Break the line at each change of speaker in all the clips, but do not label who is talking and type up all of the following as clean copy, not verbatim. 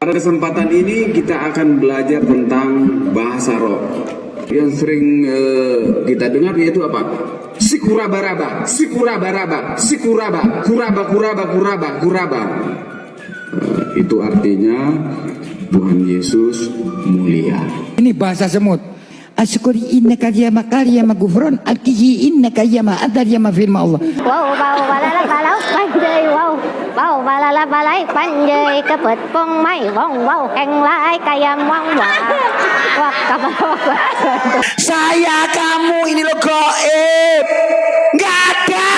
Pada kesempatan ini kita akan belajar tentang bahasa roh. Yang sering kita dengar yaitu apa? Sikurabaraba, sikurabaraba, sikuraba, kuraba. Itu artinya Tuhan Yesus mulia.
Ini bahasa semut. Asyukuri innaka ya makali ya magufron alkihi innaka ya ma'adar ya firman Allah.
Wow balala balau panjai wow balala balai panjai kepet pong mai wow keng lai kayam wang wah kabar.
Saya kamu ini lo gaib. Nggak ada.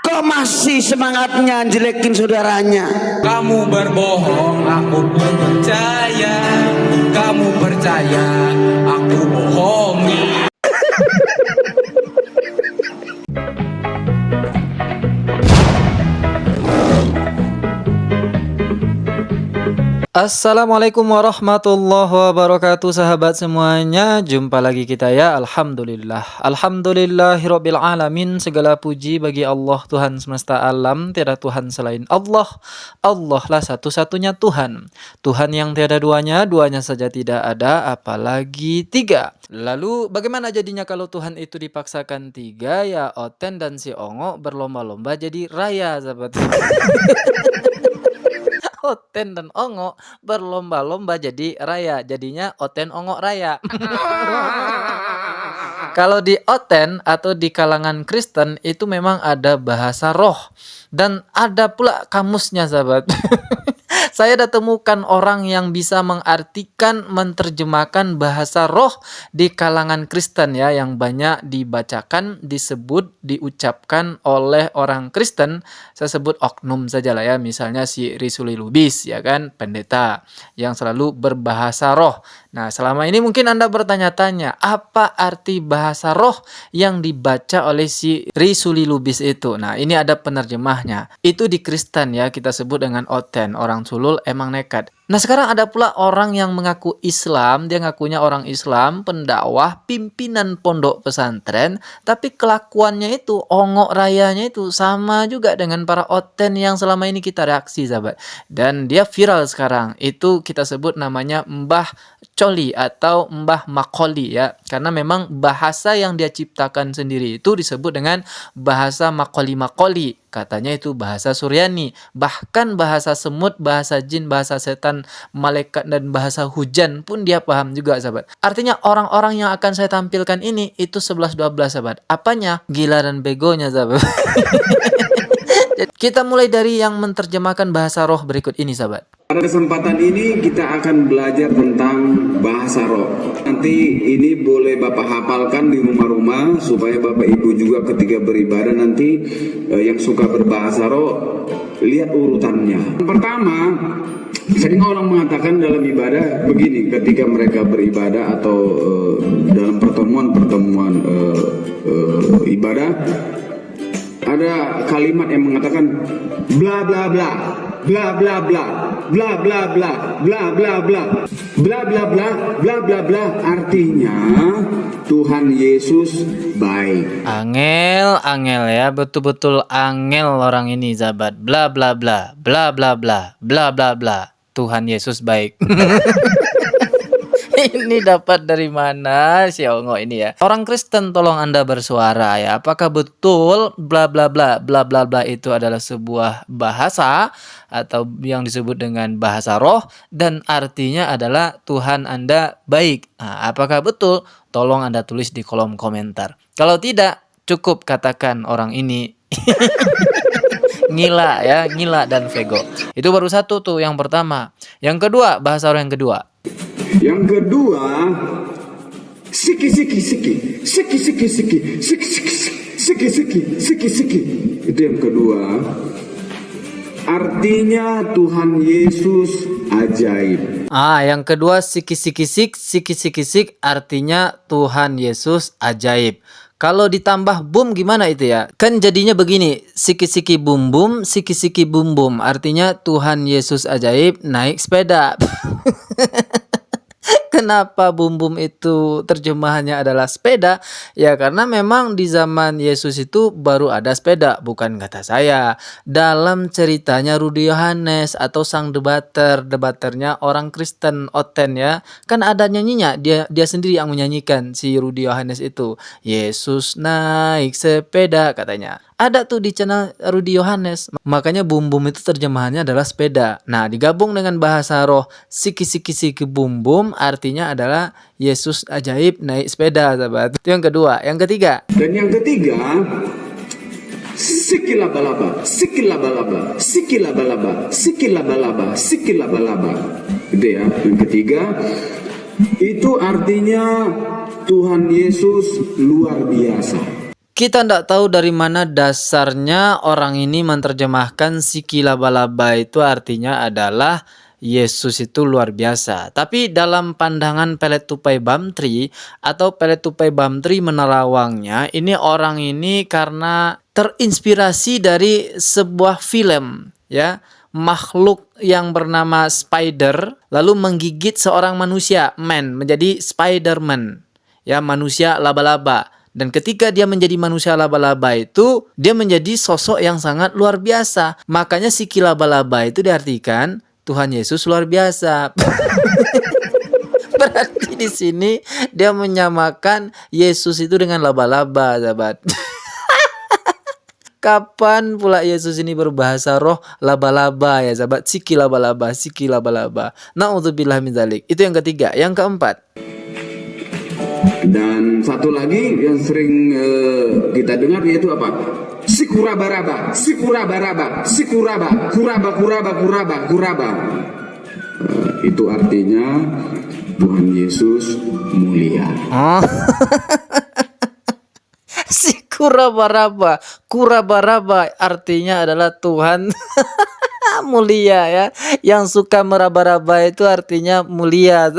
Kok masih semangatnya jelekin saudaranya?
Kamu berbohong, aku pun percaya. Kamu percaya, aku bohongi.
Assalamualaikum warahmatullahi wabarakatuh, sahabat semuanya. Jumpa lagi kita ya. Alhamdulillahirabbil alamin. Segala puji bagi Allah Tuhan semesta alam. Tiada Tuhan selain Allah. Allah lah satu-satunya Tuhan. Tuhan yang tiada duanya, duanya saja tidak ada, apalagi tiga. Lalu bagaimana jadinya kalau Tuhan itu dipaksakan tiga? Ya Oten dan si Ongo berlomba-lomba jadi raya, sahabat. Oten dan Ongo berlomba-lomba jadi raya. Jadinya Oten Ongo raya. Kalau di Oten atau di kalangan Kristen itu memang ada bahasa roh. Dan ada pula kamusnya, sahabat. Saya dah temukan orang yang bisa mengartikan, menerjemahkan bahasa roh di kalangan Kristen ya, yang banyak dibacakan, disebut, diucapkan oleh orang Kristen. Saya sebut oknum saja lah ya, misalnya si Risuli Lubis ya kan, pendeta yang selalu berbahasa roh. Nah, selama ini mungkin Anda bertanya-tanya, apa arti bahasa roh yang dibaca oleh si Risuli Lubis itu? Nah, ini ada penerjemahnya. Itu di Kristen ya, kita sebut dengan Oten, orang sulul emang nekat. Nah, sekarang ada pula orang yang mengaku Islam, dia ngakunya orang Islam, pendakwah, pimpinan pondok pesantren, tapi kelakuannya itu, ongok rayanya itu sama juga dengan para Oten yang selama ini kita reaksi, sahabat. Dan dia viral sekarang. Itu kita sebut namanya Mbah Coli atau Mbah Makoli ya. Karena memang bahasa yang dia ciptakan sendiri itu disebut dengan bahasa Makoli. Katanya itu bahasa Suryani. Bahkan bahasa semut, bahasa jin, bahasa setan, malaikat dan bahasa hujan pun dia paham juga, sahabat. Artinya orang-orang yang akan saya tampilkan ini itu 11-12, sahabat. Apanya? Gila dan begonya, sahabat. Kita mulai dari yang menerjemahkan bahasa roh berikut ini, sahabat.
Pada kesempatan ini kita akan belajar tentang bahasa roh. Nanti ini boleh Bapak hafalkan di rumah-rumah supaya Bapak Ibu juga ketika beribadah nanti yang suka berbahasa roh lihat urutannya. Yang pertama, sering orang mengatakan dalam ibadah begini, ketika mereka beribadah atau dalam pertemuan ibadah, ada kalimat yang mengatakan bla bla bla, bla bla bla, bla bla bla, bla bla bla, bla bla bla, bla bla bla, artinya Tuhan Yesus baik.
Angel ya, betul-betul angel orang ini, sahabat. Bla bla bla, bla bla bla, bla bla bla. Tuhan Yesus baik. Ini dapat dari mana si Ongo ini ya? Orang Kristen tolong Anda bersuara ya. Apakah betul bla bla bla bla bla bla itu adalah sebuah bahasa atau yang disebut dengan bahasa roh dan artinya adalah Tuhan Anda baik? Nah, apakah betul? Tolong Anda tulis di kolom komentar. Kalau tidak, cukup katakan orang ini ngila ya, ngila dan vego. Itu baru satu tuh yang pertama. Yang kedua, bahasa roh yang kedua.
Yang kedua, siki. Itu yang kedua. Artinya Tuhan Yesus ajaib.
Yang kedua sik artinya Tuhan Yesus ajaib. Kalau ditambah bum gimana itu ya? Kan jadinya begini, siki bum bum, artinya Tuhan Yesus ajaib naik sepeda. Kan Kenapa bum bum itu terjemahannya adalah sepeda? Ya karena memang di zaman Yesus itu baru ada sepeda, bukan kata saya. Dalam ceritanya Rudi Yohanes atau sang debaternya orang Kristen Oten ya, kan ada nyanyinya, dia sendiri yang menyanyikan si Rudi Yohanes itu. Yesus naik sepeda katanya. Ada tuh di channel Rudi Yohanes. Makanya bum bum itu terjemahannya adalah sepeda. Nah, digabung dengan bahasa roh siki bum bum artinya adalah Yesus ajaib naik sepeda, sahabat. Itu yang kedua. Yang ketiga.
Dan yang ketiga, sikilabalaba, sikilabalaba, sikilabalaba, sikilabalaba, sikilabalaba. Gitu ya. Yang ketiga, itu artinya Tuhan Yesus luar biasa.
Kita tidak tahu dari mana dasarnya orang ini menerjemahkan sikilabalaba itu artinya adalah Yesus itu luar biasa. Tapi dalam pandangan Pelet Tupai Bamtri atau Pelet Tupai Bamtri menerawangnya, ini orang ini karena terinspirasi dari sebuah film ya, makhluk yang bernama Spider lalu menggigit seorang manusia, man, menjadi Spider-Man ya, manusia laba-laba. Dan ketika dia menjadi manusia laba-laba itu, dia menjadi sosok yang sangat luar biasa. Makanya siki laba-laba itu diartikan Tuhan Yesus luar biasa. Berarti di sini dia menyamakan Yesus itu dengan laba-laba, sahabat. Kapan pula Yesus ini berbahasa roh laba-laba ya, sahabat? Siki laba-laba, siki laba-laba. Na'udzubillah min dzalik. Itu yang ketiga. Yang keempat.
Dan satu lagi yang sering kita dengar yaitu apa? Sikurabaraba, sikurabaraba, sikuraba, kuraba. Itu artinya Tuhan Yesus mulia.
Oh. Si kurabaraba artinya adalah Tuhan mulia ya. Yang suka meraba-raba itu artinya mulia.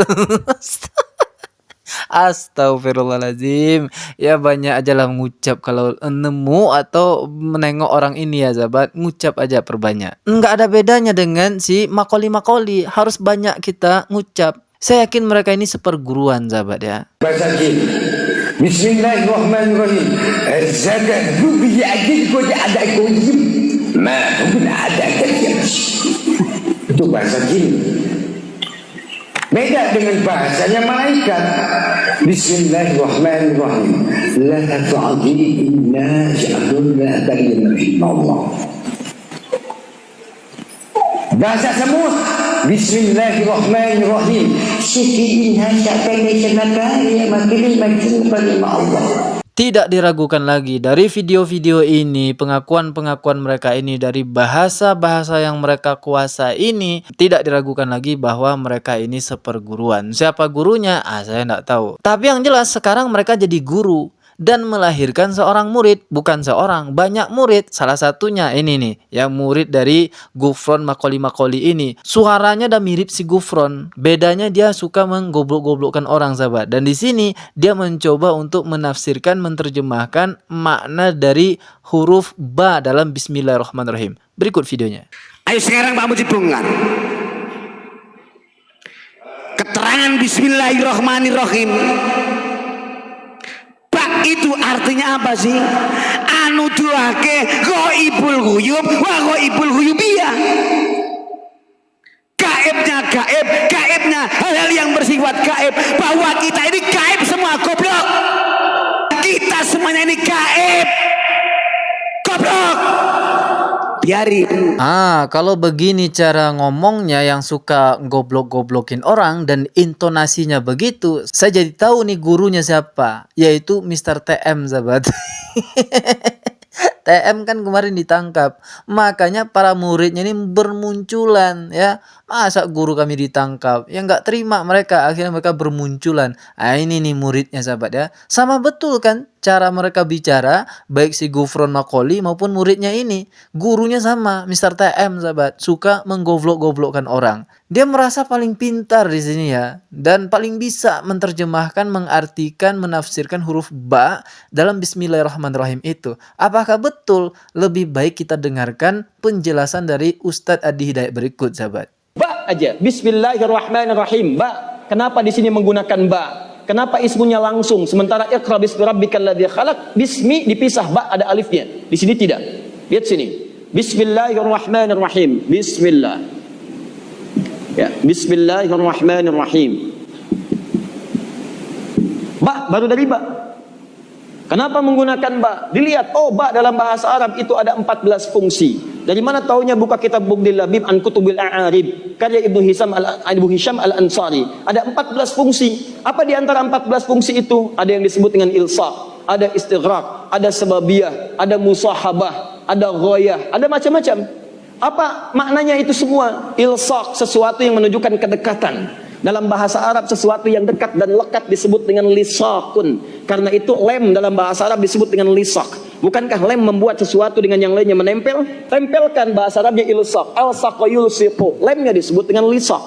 Astagfirullahaladzim. Ya banyak aja lah ngucap kalau nemu atau menengok orang ini ya, sahabat. Ngucap aja perbanyak. Nggak ada bedanya dengan si makoli-makoli. Harus banyak kita ngucap. Saya yakin mereka ini seperguruan, sahabat ya.
Baca gini. Bismillahirrahmanirrahim. Zakat rubi ajin ko ada kujib. Ma mungkin ada kajib. Itu bahasa gini. Beda dengan bahasanya malaikat. Bismillahirrahmanirrahim. La ta'dili inna ja'alna bayyana Allah. Bahasa semut. Bismillahirrahmanirrahim. Siki inna ja'alna bayyana Allah.
Tidak diragukan lagi dari video-video ini, pengakuan-pengakuan mereka ini, dari bahasa-bahasa yang mereka kuasa ini, tidak diragukan lagi bahwa mereka ini seperguruan. Siapa gurunya? Saya tidak tahu. Tapi yang jelas sekarang mereka jadi guru dan melahirkan seorang murid, bukan seorang, banyak murid. Salah satunya ini nih, yang murid dari Gufron Makoli ini. Suaranya udah mirip si Gufron. Bedanya dia suka menggoblok-goblokkan orang, sahabat. Dan di sini dia mencoba untuk menafsirkan, menerjemahkan makna dari huruf ba dalam Bismillahirrahmanirrahim. Berikut videonya.
Ayo sekarang Pak Mujib bongkar. Keterangan Bismillahirrahmanirrahim. Itu artinya apa sih? Anu duake ghaibul ghuyub wa ghaibul ghuyubiyah. Gaibnya hal-hal yang bersifat gaib. Bahwa kita ini gaib semua, goblok. Kita semuanya ini gaib, goblok. Biarin.
Kalau begini cara ngomongnya yang suka goblok-goblokin orang dan intonasinya begitu, saya jadi tahu nih gurunya siapa, yaitu Mr. TM, sahabat. TM kan kemarin ditangkap, makanya para muridnya ini bermunculan ya. Masa guru kami ditangkap? Ya nggak terima mereka, akhirnya mereka bermunculan. Ini nih muridnya, sahabat ya. Sama betul kan cara mereka bicara, baik si Gufron Makoli maupun muridnya ini. Gurunya sama, Mr. TM, sahabat, suka menggoblok-goblokkan orang. Dia merasa paling pintar di sini ya, dan paling bisa menerjemahkan, mengartikan, menafsirkan huruf ba dalam Bismillahirrahmanirrahim itu. Apakah betul? Lebih baik kita dengarkan penjelasan dari Ustadz Adi Hidayat berikut, sahabat.
Ba aja. Bismillahirrahmanirrahim. Ba. Kenapa di sini menggunakan ba? Kenapa ismunya langsung? Sementara Iqra bismi rabbikal ladzi khalaq, bismi dipisah, ba ada alifnya. Di sini tidak. Lihat sini. Bismillahirrahmanirrahim. Bismillah. Ya, bismillahirrahmanirrahim. Ba baru dari ba. Kenapa menggunakan ba? Dilihat, oh ba dalam bahasa Arab itu ada 14 fungsi. Dari mana taunya? Buka kitab Bughdil Labib an Kutubil A'arib karya Ibnu Hisham Al-Ansari. Ada 14 fungsi. Apa di antara 14 fungsi itu? Ada yang disebut dengan ilsaq, ada istighraq, ada sababiyah, ada musahabah, ada ghayah, ada macam-macam. Apa maknanya itu semua? Ilsaq, sesuatu yang menunjukkan kedekatan. Dalam bahasa Arab sesuatu yang dekat dan lekat disebut dengan lisaqun. Karena itu lem dalam bahasa Arab disebut dengan lisaq. Bukankah lem membuat sesuatu dengan yang lainnya menempel? Tempelkan, bahasa Arabnya ilsaq. Alsaqa yulsiqu. Lemnya disebut dengan lisaq.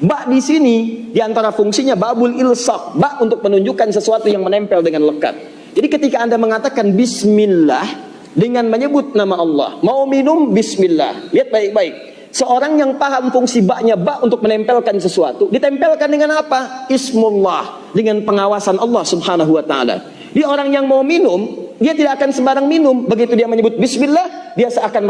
Ba di sini di antara fungsinya babul ilsaq. Ba untuk menunjukkan sesuatu yang menempel dengan lekat. Jadi ketika Anda mengatakan bismillah dengan menyebut nama Allah, mau minum bismillah. Lihat baik-baik. Seorang yang paham fungsi ba-nya, ba untuk menempelkan sesuatu, ditempelkan dengan apa? Ismullah, dengan pengawasan Allah Subhanahu wa taala. Dia orang yang mau minum, dia tidak akan sembarang minum. Begitu dia menyebut bismillah, dia seakan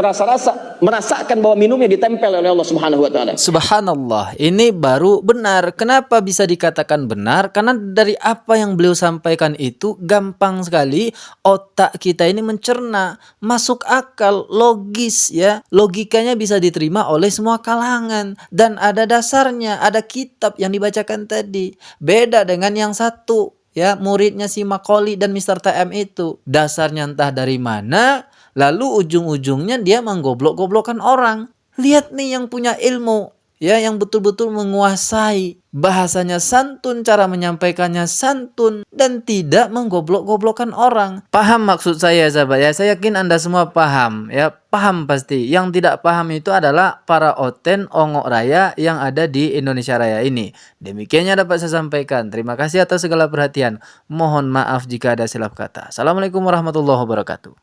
merasakan bahwa minumnya ditempel oleh Allah Subhanahu wa taala.
Subhanallah, ini baru benar. Kenapa bisa dikatakan benar? Karena dari apa yang beliau sampaikan itu gampang sekali otak kita ini mencerna, masuk akal, logis ya. Logikanya bisa diterima oleh semua kalangan dan ada dasarnya, ada kitab yang dibacakan tadi. Beda dengan yang satu ya, muridnya si Macaulay dan Mr. TM itu. Dasarnya entah dari mana, lalu ujung-ujungnya dia menggoblok-goblokkan orang. Lihat nih yang punya ilmu, ya, yang betul-betul menguasai bahasanya santun, cara menyampaikannya santun, dan tidak menggoblok-goblokkan orang. Paham maksud saya sahabat ya? Saya yakin Anda semua paham ya, paham pasti. Yang tidak paham itu adalah para oten ongok raya yang ada di Indonesia Raya ini. Demikiannya dapat saya sampaikan. Terima kasih atas segala perhatian. Mohon maaf jika ada silap kata. Assalamualaikum warahmatullahi wabarakatuh.